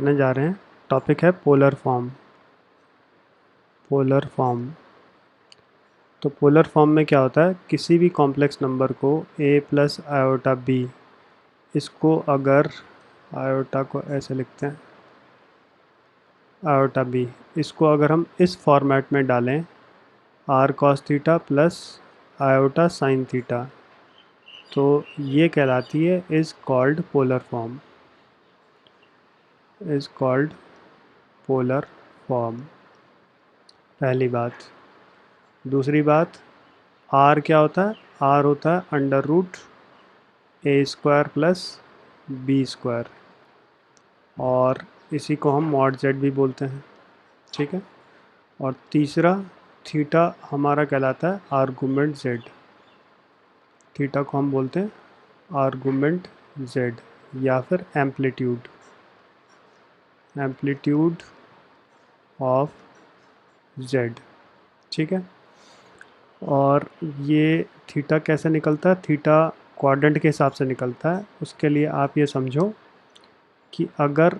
करने जा रहे हैं। टॉपिक है पोलर फॉर्म। पोलर फॉर्म तो पोलर फॉर्म में क्या होता है, किसी भी कॉम्प्लेक्स नंबर को a प्लस आयोटा b, इसको अगर आयोटा को ऐसे लिखते हैं आयोटा b, इसको अगर हम इस फॉर्मेट में डालें r cos theta plus iota sine theta, तो ये कहलाती है is called polar form. Is called polar form, पहली बात। दूसरी बात, आर क्या होता है, आर होता है under root a square plus B square, और इसी को हम मॉड जेड भी बोलते हैं, ठीक है। और तीसरा, थीटा हमारा कहलाता है आर्गुमेंट जेड। थीटा को हम बोलते हैं आर्गुमेंट जेड या फिर एम्पलीट्यूड, एम्पलीट्यूड ऑफ जेड, ठीक है। और ये थीटा कैसे निकलता है, थीटा क्वाड्रेंट के हिसाब से निकलता है। उसके लिए आप ये समझो कि अगर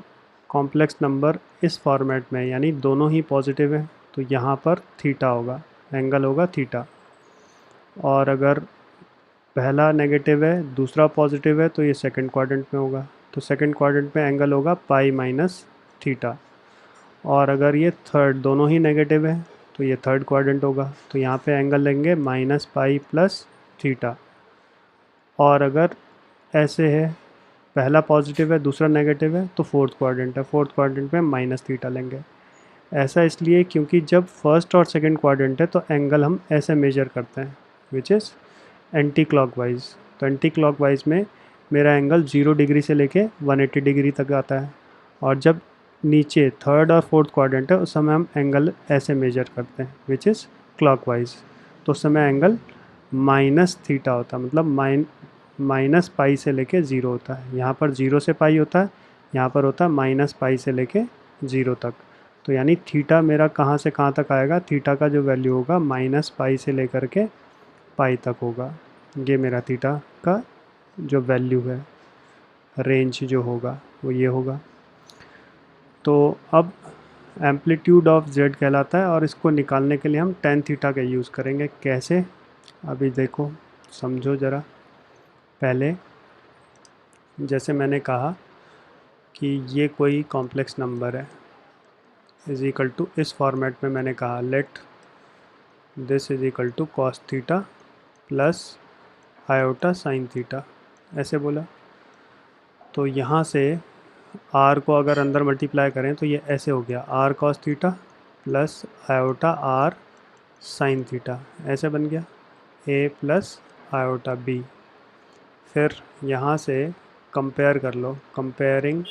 कॉम्प्लेक्स नंबर इस फॉर्मेट में, यानी दोनों ही पॉजिटिव है, तो यहाँ पर थीटा होगा, एंगल होगा थीटा। और अगर पहला नेगेटिव है दूसरा पॉजिटिव है तो ये सेकंड क्वाड्रेंट में होगा, तो सेकंड क्वाड्रेंट में एंगल होगा पाई माइनस थीटा। और अगर ये थर्ड, दोनों ही नेगेटिव है, तो ये थर्ड क्वाड्रेंट होगा, तो यहाँ पे एंगल लेंगे माइनस पाई प्लस थीटा। और अगर ऐसे है, पहला पॉजिटिव है दूसरा नेगेटिव है, तो फोर्थ क्वाड्रेंट है, फोर्थ क्वाड्रेंट में माइनस थीटा लेंगे। ऐसा इसलिए क्योंकि जब फर्स्ट और सेकंड क्वाड्रेंट है तो एंगल हम ऐसे मेजर करते हैं, विच इज़ एंटी क्लॉकवाइज। तो एंटी क्लॉकवाइज में मेरा एंगल 0 डिग्री से लेके 180 डिग्री तक आता है। और जब नीचे थर्ड और फोर्थ क्वाड्रेंट है उस समय हम एंगल ऐसे मेजर करते हैं, विच इज़ क्लॉकवाइज। तो उस समय एंगल माइनस थीटा होता है, मतलब माइनस पाई से लेके 0 होता है। यहाँ पर 0 से पाई होता है, यहाँ पर होता है माइनस पाई से लेके 0 तक। तो यानी थीटा मेरा कहाँ से कहाँ तक आएगा, थीटा का जो वैल्यू होगा माइनस पाई से लेकर के पाई तक होगा। ये मेरा थीटा का जो वैल्यू है, रेंज जो होगा वो ये होगा। तो अब एम्पलीट्यूड ऑफ जेड कहलाता है, और इसको निकालने के लिए हम टेन थीटा का यूज़ करेंगे। कैसे, अभी देखो, समझो ज़रा। पहले जैसे मैंने कहा कि ये कोई कॉम्प्लेक्स नंबर है, इज़ इक्वल टू, इस फॉर्मेट में मैंने कहा let this is equal to cos theta plus iota sine theta, ऐसे बोला। तो यहाँ से आर को अगर अंदर मल्टीप्लाई करें तो ये ऐसे हो गया, r cos theta plus iota r sine theta, ऐसे बन गया ए प्लस आयोटा बी। फिर यहाँ से कंपेयर कर लो, comparing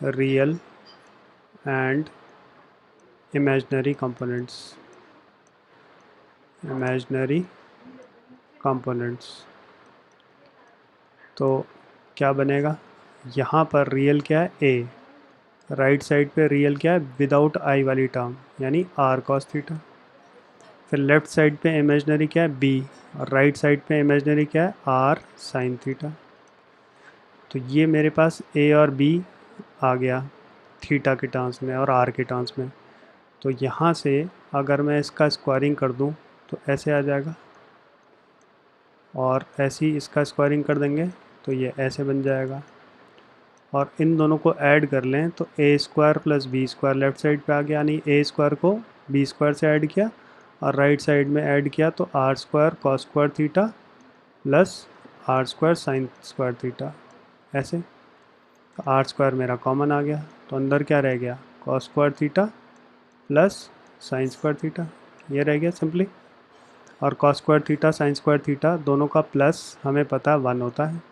real and imaginary components, imaginary components. तो क्या बनेगा, यहाँ पर रियल क्या है ए, राइट साइड पे रियल क्या है विदाउट आई वाली टर्म, यानी आर कॉस थीटा। फिर लेफ्ट साइड पे इमेजिनरी क्या है बी, और राइट साइड पे इमेजिनरी क्या है आर साइन थीटा। तो ये मेरे पास ए और बी आ गया थीटा के टर्म्स में और आर के टर्म्स में। तो यहाँ से अगर मैं इसका स्क्वायरिंग कर दूँ तो ऐसे आ जाएगा, और ऐसे ही इसका स्क्वायरिंग कर देंगे तो ये ऐसे बन जाएगा। और इन दोनों को ऐड कर लें तो A square plus B square left side पे आ गया, यानी ए स्क्वायर को बी स्क्वायर से ऐड किया और राइट साइड में ऐड किया तो R square cos square theta plus are square sine square theta, ऐसे। तो आर स्क्वायर मेरा कॉमन आ गया, तो अंदर क्या रह गया, cos square theta plus sine square theta, ये रह गया सिंपली। और cos square theta sign square theta दोनों का प्लस हमें पता है 1 होता है,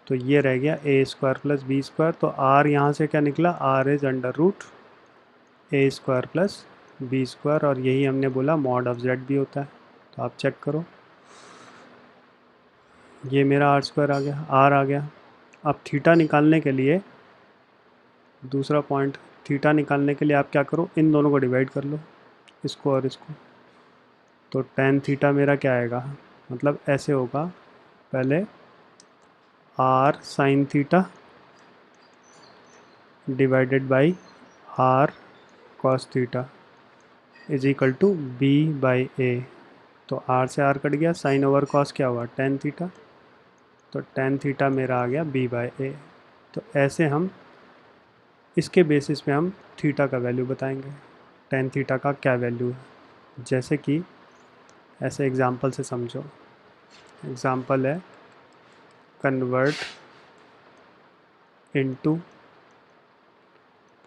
तो ये रह गया a square plus B square. तो आर यहाँ से क्या निकला, r is under root a square plus B square, और यही हमने बोला मॉड ऑफ जेड भी होता है। तो आप चेक करो, ये मेरा आर स्क्वायर आ गया, आर आ गया। अब थीटा निकालने के लिए, दूसरा पॉइंट, थीटा निकालने के लिए आप क्या करो, इन दोनों को डिवाइड कर लो, इसको और इसको। तो टेन थीटा मेरा क्या आएगा, मतलब ऐसे होगा, पहले R sine theta divided by R cos theta is equal to B by A. तो आर से आर कट गया, साइन ओवर कॉस क्या हुआ, टेन थीटा, तो टेन थीटा मेरा आ गया बी बाई ए। तो ऐसे हम इसके बेसिस पे हम थीटा का वैल्यू बताएंगे, टेन थीटा का क्या वैल्यू है। जैसे कि ऐसे एग्जांपल से समझो, एग्जांपल है कन्वर्ट इनटू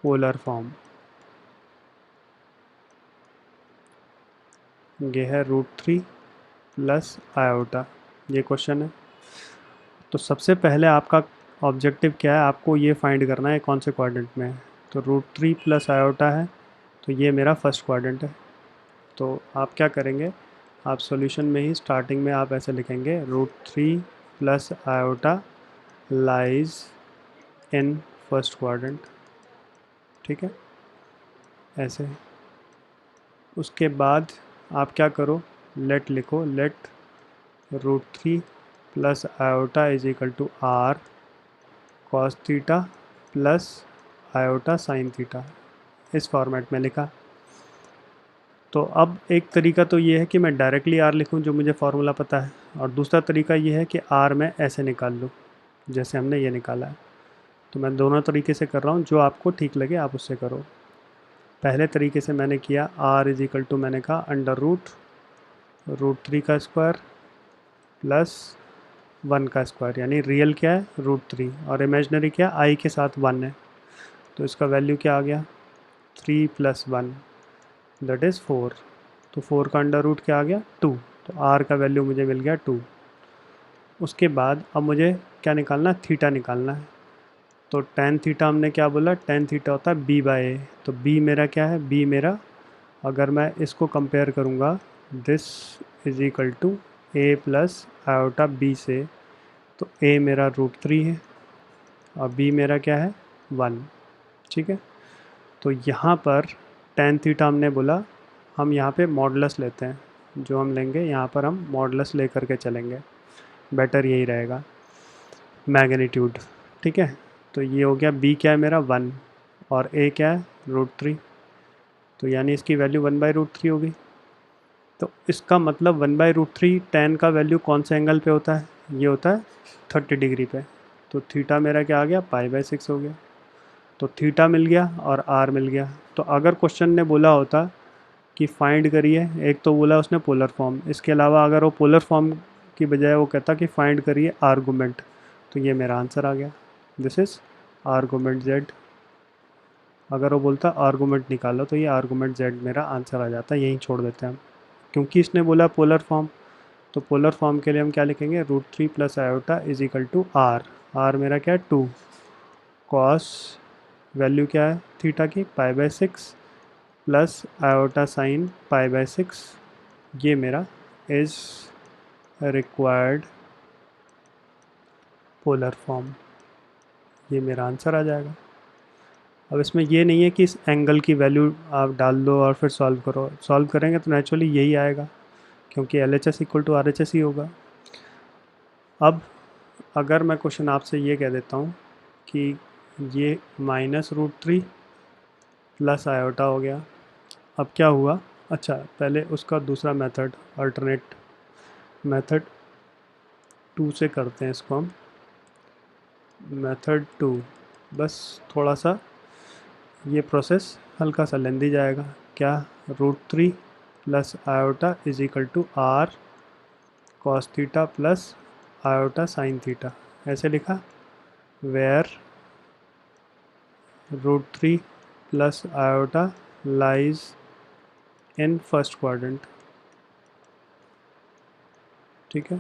पोलर फॉर्म। ये है √3 प्लस आयोटा, ये क्वेश्चन है। तो सबसे पहले आपका ऑब्जेक्टिव क्या है, आपको ये फाइंड करना है कौन से क्वाड्रेंट में है। तो √3 प्लस आयोटा है, तो ये मेरा फर्स्ट क्वाड्रेंट है। तो आप क्या करेंगे, आप सॉल्यूशन में ही स्टार्टिंग में आप ऐसे लिखेंगे √3 plus iota lies in first quadrant, ठीक है, ऐसे। उसके बाद आप क्या करो, लेट लिखो, let √3 plus iota is equal to are cos theta plus iota sine theta, इस फॉर्मेट में लिखा। तो अब एक तरीका तो ये है कि मैं डायरेक्टली आर लिखूं जो मुझे फार्मूला पता है, और दूसरा तरीका ये है कि आर मैं ऐसे निकाल लूँ जैसे हमने ये निकाला है। तो मैं दोनों तरीके से कर रहा हूँ, जो आपको ठीक लगे आप उससे करो। पहले तरीके से मैंने किया आर इज इक्वल टू, मैंने कहा अंडर √3 का स्क्वायर प्लस 1 का स्क्वायर, यानी रियल क्या है √3 और इमेजनरी क्या आई के साथ 1 है। तो इसका वैल्यू क्या आ गया, 3 + 1 दैट इज़ 4। तो 4 का अंडर रूट क्या आ गया 2, तो आर का वैल्यू मुझे मिल गया 2। उसके बाद अब मुझे क्या निकालना है, थीटा निकालना है। तो टेन थीटा हमने क्या बोला, टेन थीटा होता है बी बाई ए। तो बी मेरा क्या है, बी मेरा, अगर मैं इसको कंपेयर करूँगा this is equal to a plus iota b से, तो ए मेरा √3 है और बी मेरा क्या है 1, ठीक है। तो यहाँ पर टेन थीटा हमने बोला, हम यहाँ पे मॉडुलस लेते हैं, जो हम लेंगे यहाँ पर हम मॉडुलस लेकर के चलेंगे, बेटर यही रहेगा, मैग्नीट्यूड, ठीक है। तो ये हो गया, बी क्या है मेरा 1 और ए क्या है √3, तो यानी इसकी वैल्यू 1/√3 होगी। तो इसका मतलब 1/√3 टेन का वैल्यू कौन से एंगल पे होता है, ये होता है 30 डिग्री पे। तो थीटा मेरा क्या आ गया, π/6 हो गया। तो थीटा मिल गया और आर मिल गया। तो अगर क्वेश्चन ने बोला होता कि फाइंड करिए, एक तो बोला उसने पोलर फॉर्म, इसके अलावा अगर वो पोलर फॉर्म की बजाय वो कहता कि फाइंड करिए आर्गूमेंट, तो ये मेरा आंसर आ गया, दिस इज़ आर्गूमेंट जेड। अगर वो बोलता आर्गूमेंट निकालो, तो ये आर्गूमेंट जेड मेरा आंसर आ जाता, यहीं छोड़ देते हैं हम। क्योंकि इसने बोला पोलर फॉर्म, तो पोलर फॉर्म के लिए हम क्या लिखेंगे, √3 plus iota is equal to r, r मेरा क्या है 2, कॉस वैल्यू क्या है थीटा की π/6 प्लस आयोटा साइन π/6, ये मेरा इज़ रिक्वायर्ड पोलर फॉर्म, ये मेरा आंसर आ जाएगा। अब इसमें ये नहीं है कि इस एंगल की वैल्यू आप डाल दो और फिर सॉल्व करो, सॉल्व करेंगे तो नेचुरली यही आएगा, क्योंकि LHS इक्वल टू RHS ही होगा। अब अगर मैं क्वेश्चन आपसे ये कह देता हूँ कि ये -√3 प्लस आयोटा हो गया, अब क्या हुआ, अच्छा पहले उसका दूसरा मेथड, अल्टरनेट मेथड 2 से करते हैं इसको हम, मेथड 2, बस थोड़ा सा ये प्रोसेस हल्का सा लेंदी जाएगा। क्या, √3 plus iota is equal to are cos theta plus iota sine theta, ऐसे लिखा, where √3 plus iota lies in first quadrant, ठीक है।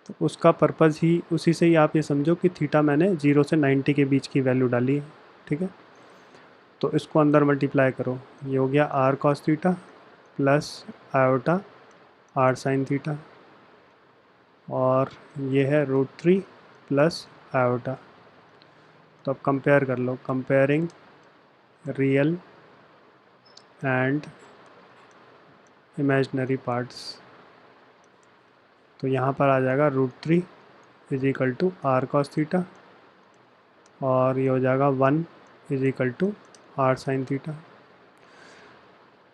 तो उसका पर्पज़ ही उसी से ही आप ये समझो कि थीटा मैंने 0 से 90 के बीच की वैल्यू डाली है, ठीक है। तो इसको अंदर मल्टीप्लाई करो, ये हो गया r cos theta plus iota r sine theta, और ये है √3 प्लस आयोटा। तो अब कंपेयर कर लो, comparing real and imaginary parts, तो यहाँ पर आ जाएगा √3 is equal to are cos theta, और ये हो जाएगा 1 is equal to R sine theta.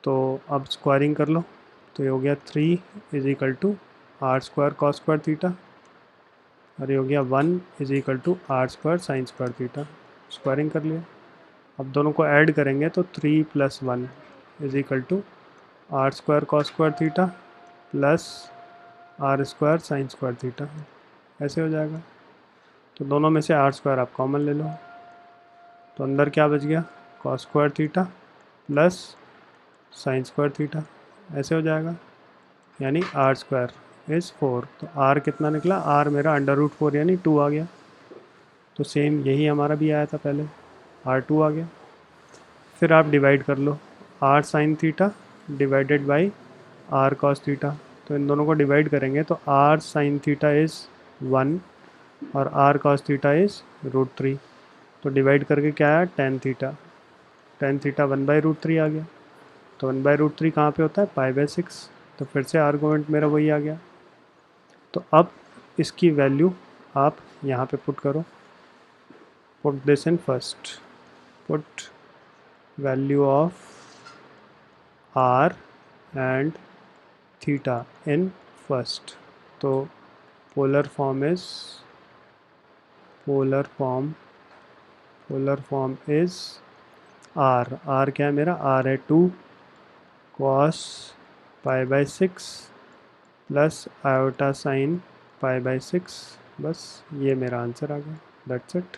तो अब स्क्वायरिंग कर लो, तो ये हो गया 3 is equal to r square cos square theta, और ये हो गया 1 is equal to r square sine square theta. Squaring कर लिया। अब दोनों को ऐड करेंगे तो 3 + 1 is equal to r square cos square theta plus are square sine square theta, ऐसे हो जाएगा। तो दोनों में से आर स्क्वायर आप कॉमन ले लो, तो अंदर क्या बच गया, cos square theta plus sine square theta, ऐसे हो जाएगा। यानी आर स्क्वायर इज़ 4। तो आर कितना निकला, आर मेरा √4 यानी 2 आ गया। तो सेम यही हमारा भी आया था पहले, R2 आ गया। फिर आप डिवाइड कर लो, R sine theta divided by R cos theta. तो इन दोनों को डिवाइड करेंगे तो आर साइन थीटा इज़ 1 और आर कॉस थीटा इज़ √3। तो डिवाइड करके क्या आया, टेन थीटा। टेन थीटा 1/√3 आ गया। तो 1/√3 कहाँ पे होता है, π/6। तो फिर से आर्गूमेंट मेरा वही आ गया। तो अब इसकी वैल्यू आप यहाँ पे पुट करो, put this in first, put value of R and theta in first. तो polar form is polar form is R क्या है मेरा, आर है 2 cos π/6 प्लस आयोटा साइन π/6। बस ये मेरा आंसर आ गया, दैट्स इट।